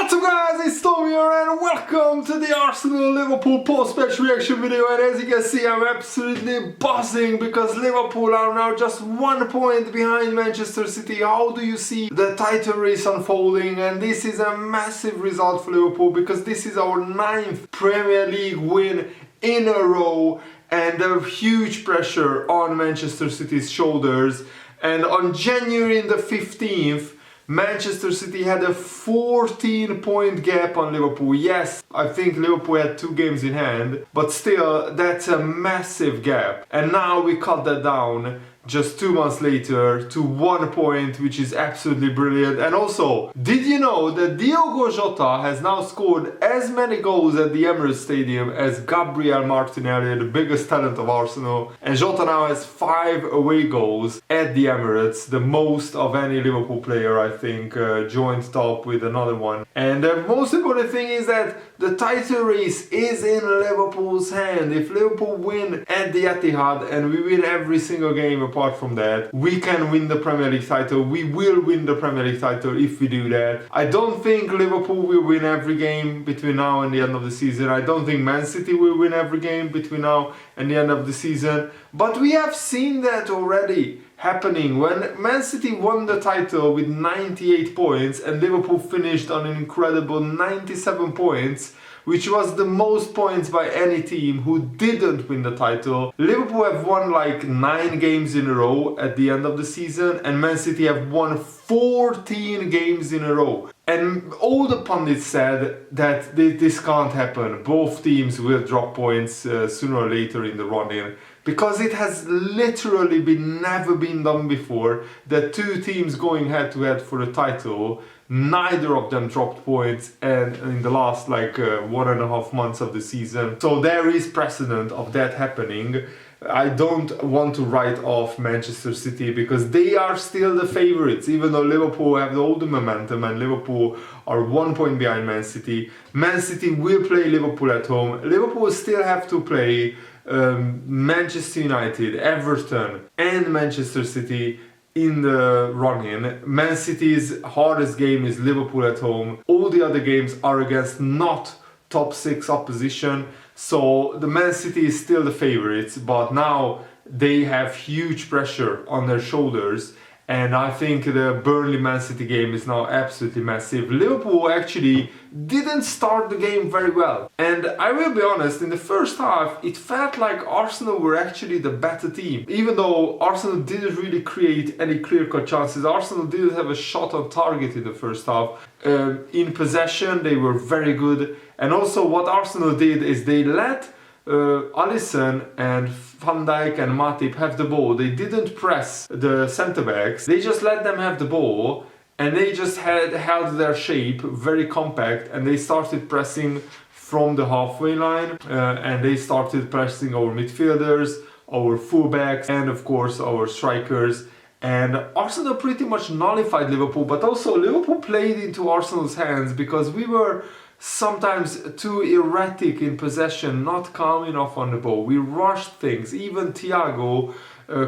What's up guys, it's Tom here and welcome to the Arsenal-Liverpool post-match reaction video. And as you can see, I'm absolutely buzzing because Liverpool are now just 1 point behind Manchester City. How do you see the title race unfolding? And this is a massive result for Liverpool because this is our 9th Premier League win in a row and a huge pressure on Manchester City's shoulders. And on January the 15th, Manchester City had a 14-point gap on Liverpool. Yes, I think Liverpool had 2 games in hand, but still, that's a massive gap. And now we cut that down just 2 months later to 1 point, which is absolutely brilliant. And also, did you know that Jota has now scored as many goals at the Emirates Stadium as Gabriel Martinelli, the biggest talent of Arsenal? And Jota now has 5 away goals at the Emirates, the most of any Liverpool player, I think, joint top with another one. And the most important thing is that the title race is in Liverpool's hand. If Liverpool win at the Etihad and we win every single game apart from that, we can win the Premier League title. We will win the Premier League title if we do that. I don't think Liverpool will win every game between now and the end of the season. I don't think Man City will win every game between now and the end of the season. But we have seen that already happening when Man City won the title with 98 points and Liverpool finished on an incredible 97 points, which was the most points by any team who didn't win the title. Liverpool have won like 9 games in a row at the end of the season, and Man City have won 14 games in a row. And all the pundits said that this can't happen. Both teams will drop points sooner or later in the run-in, because it has literally never been done before that 2 teams going head-to-head for the title, neither of them dropped points and in the last like 1.5 months of the season. So there is precedent of that happening. I don't want to write off Manchester City because they are still the favorites, even though Liverpool have all the momentum and Liverpool are 1 point behind Man City. Man City will play Liverpool at home. Liverpool still have to play Manchester United, Everton and Manchester City in the run-in. Man City's hardest game is Liverpool at home. All the other games are against not top 6 opposition. So the Man City is still the favorites, but now they have huge pressure on their shoulders. And I think the Burnley-Man City game is now absolutely massive. Liverpool actually didn't start the game very well. And I will be honest, in the first half, it felt like Arsenal were actually the better team. Even though Arsenal didn't really create any clear-cut chances, Arsenal didn't have a shot on target in the first half. In possession, they were very good. And also what Arsenal did is they let Alisson and Van Dijk and Matip have the ball. They didn't press the centre-backs. They just let them have the ball and they just held their shape very compact, and they started pressing from the halfway line and they started pressing our midfielders, our fullbacks and of course our strikers. And Arsenal pretty much nullified Liverpool, but also Liverpool played into Arsenal's hands because we were sometimes too erratic in possession, not calm enough on the ball. We rushed things. Even Thiago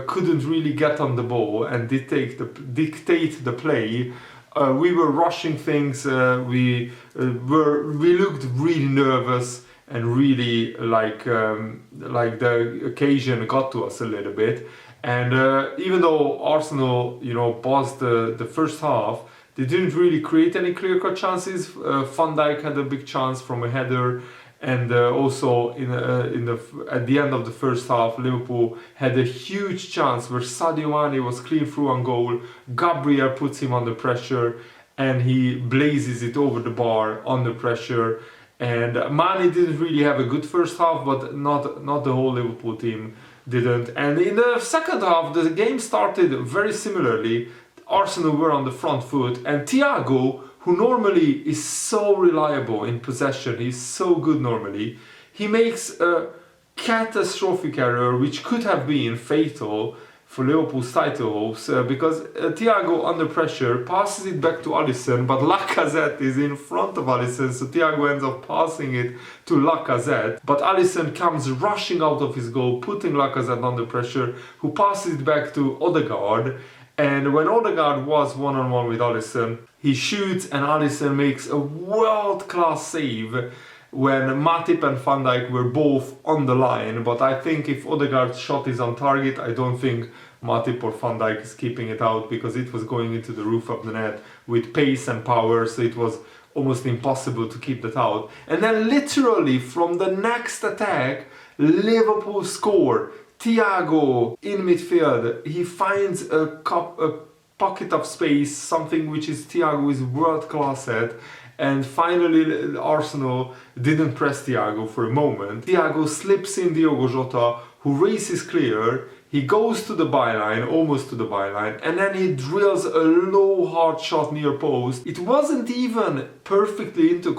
couldn't really get on the ball and dictate the play. We were rushing things. We looked really nervous and really like the occasion got to us a little bit. And even though Arsenal, paused the first half, they didn't really create any clear-cut chances. Van Dijk had a big chance from a header, and also at the end of the first half, Liverpool had a huge chance where Sadio Mane was clean through on goal. Gabriel puts him under pressure, and he blazes it over the bar under pressure. And Mane didn't really have a good first half, but not the whole Liverpool team didn't. And in the second half, the game started very similarly. Arsenal were on the front foot, and Thiago, who normally is so reliable in possession, he's so good normally, he makes a catastrophic error which could have been fatal for Liverpool's title hopes because Thiago under pressure passes it back to Alisson, but Lacazette is in front of Alisson, so Thiago ends up passing it to Lacazette, but Alisson comes rushing out of his goal, putting Lacazette under pressure, who passes it back to Odegaard. And when Odegaard was one-on-one with Alisson, He shoots and Alisson makes a world-class save when Matip and Van Dijk were both on the line. But I think if Odegaard's shot is on target, I don't think Matip or Van Dijk is keeping it out, because it was going into the roof of the net with pace and power, so it was almost impossible to keep that out. And then literally from the next attack, Liverpool score. Thiago in midfield, he finds a pocket of space, something which is Thiago is world class at. And finally Arsenal didn't press Thiago for a moment. Thiago slips in Diogo Jota, who races clear. He goes to the byline, almost to the byline, and then he drills a low hard shot near post. It wasn't even perfectly into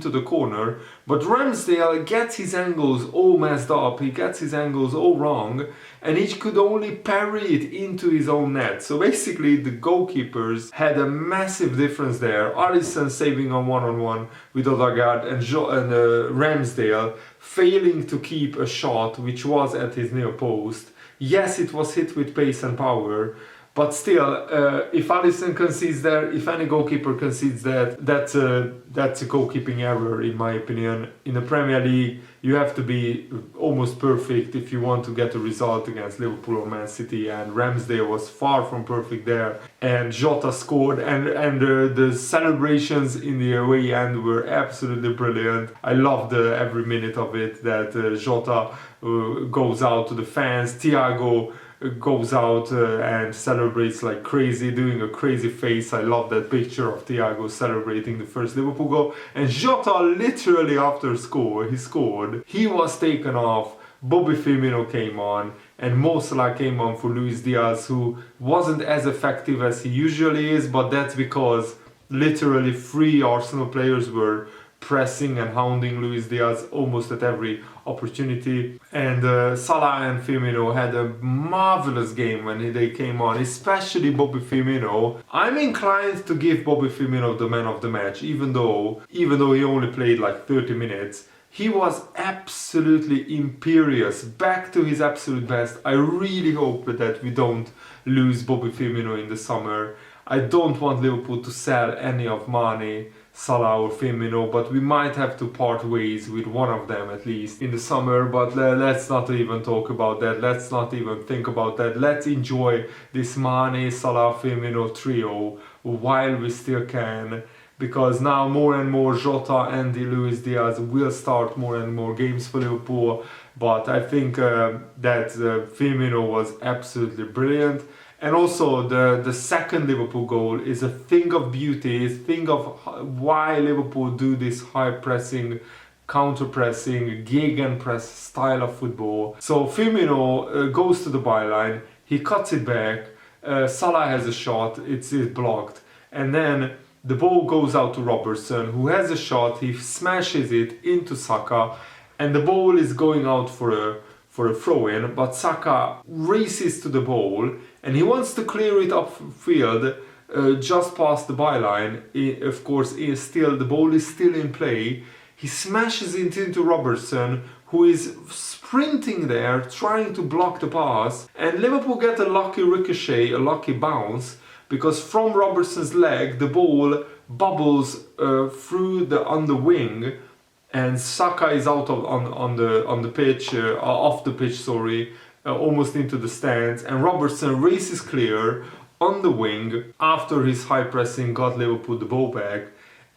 the corner, but Ramsdale gets his angles all messed up, he gets his angles all wrong, and he could only parry it into his own net. So basically the goalkeepers had a massive difference there. Alisson saving on one-on-one with Odegaard and Ramsdale failing to keep a shot which was at his near post. Yes, it was hit with pace and power, but still, if Alisson concedes there, if any goalkeeper concedes that, that's a goalkeeping error in my opinion. In the Premier League, you have to be almost perfect if you want to get a result against Liverpool or Man City, and Ramsdale was far from perfect there. And Jota scored, and the celebrations in the away end were absolutely brilliant. I loved every minute of it, that Jota goes out to the fans, Thiago goes out and celebrates like crazy, doing a crazy face. I love that picture of Thiago celebrating the first Liverpool goal. And Jota literally after he scored, he was taken off, Bobby Firmino came on, and Mo Salah came on for Luis Diaz, who wasn't as effective as he usually is, but that's because literally 3 Arsenal players were pressing and hounding Luis Diaz almost at every opportunity. And Salah and Firmino had a marvelous game when they came on, especially Bobby Firmino. I'm inclined to give Bobby Firmino the man of the match, even though he only played like 30 minutes. He was absolutely imperious, back to his absolute best. I really hope that we don't lose Bobby Firmino in the summer. I don't want Liverpool to sell any of Mane, Salah or Firmino, but we might have to part ways with one of them at least in the summer. But let's not even talk about that, let's not even think about that. Let's enjoy this Mane, Salah, Firmino trio while we still can, because now more and more Jota and Luis Diaz will start more and more games for Liverpool. But I think that Firmino was absolutely brilliant. And also the second Liverpool goal is a thing of beauty, a thing of why Liverpool do this high pressing, counter pressing, gegenpress style of football. So Firmino goes to the byline, he cuts it back, Salah has a shot, it's blocked, and then the ball goes out to Robertson, who has a shot, he smashes it into Saka, and the ball is going out for a throw-in, but Saka races to the ball and he wants to clear it upfield just past the byline. Of course, the ball is still in play. He smashes it into Robertson, who is sprinting there, trying to block the pass, and Liverpool get a lucky ricochet, a lucky bounce, because from Robertson's leg the ball bubbles on the wing, and Saka is out on the pitch, off the pitch, almost into the stands, and Robertson races clear on the wing after his high pressing got Liverpool the ball back,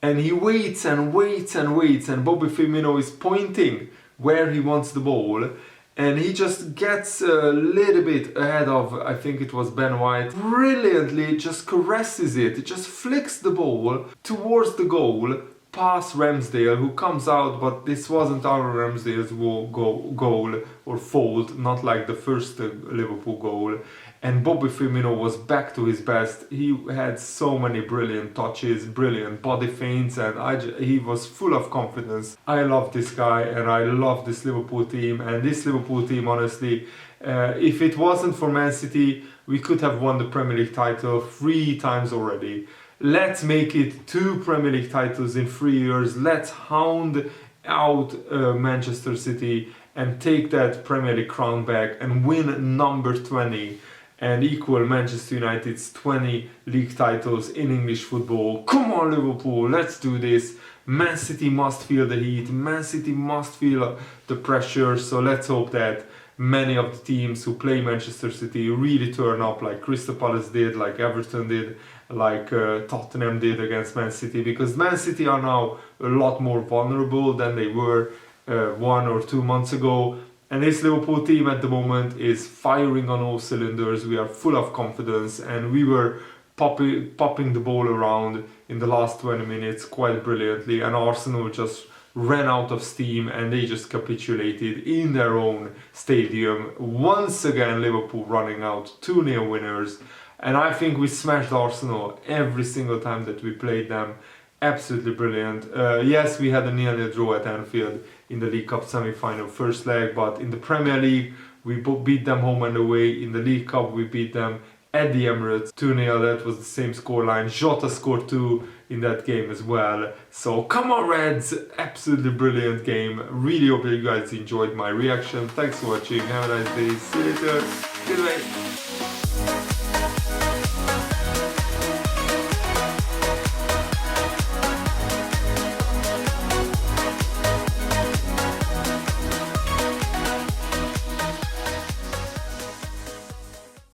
and he waits and waits and waits, and Bobby Firmino is pointing where he wants the ball, and he just gets a little bit ahead of, I think it was Ben White, brilliantly just caresses it, just flicks the ball towards the goal, past Ramsdale, who comes out, but this wasn't our Ramsdale's goal or fault, not like the first Liverpool goal. And Bobby Firmino was back to his best. He had so many brilliant touches, brilliant body feints, and he was full of confidence. I love this guy, and I love this Liverpool team. And this Liverpool team, honestly, if it wasn't for Man City, we could have won the Premier League title 3 times already. Let's make it 2 Premier League titles in 3 years. Let's hound out Manchester City and take that Premier League crown back and win number 20. and equal Manchester United's 20 league titles in English football. Come on Liverpool, let's do this. Man City must feel the heat, Man City must feel the pressure, so let's hope that many of the teams who play Manchester City really turn up, like Crystal Palace did, like Everton did, like Tottenham did against Man City, because Man City are now a lot more vulnerable than they were 1 or 2 months ago. And this Liverpool team at the moment is firing on all cylinders. We are full of confidence, and we were popping the ball around in the last 20 minutes quite brilliantly, and Arsenal just ran out of steam and they just capitulated in their own stadium. Once again Liverpool running out 2-0 winners, and I think we smashed Arsenal every single time that we played them. Absolutely brilliant. Yes, we had a 0-0 draw at Anfield in the League Cup semi-final first leg, but in the Premier League we beat them home and away. In the League Cup we beat them at the Emirates 2-0. That was the same scoreline. Jota scored 2 in that game as well. So come on Reds, absolutely brilliant game. Really hope you guys enjoyed my reaction. Thanks for watching, have a nice day, see you later, goodbye.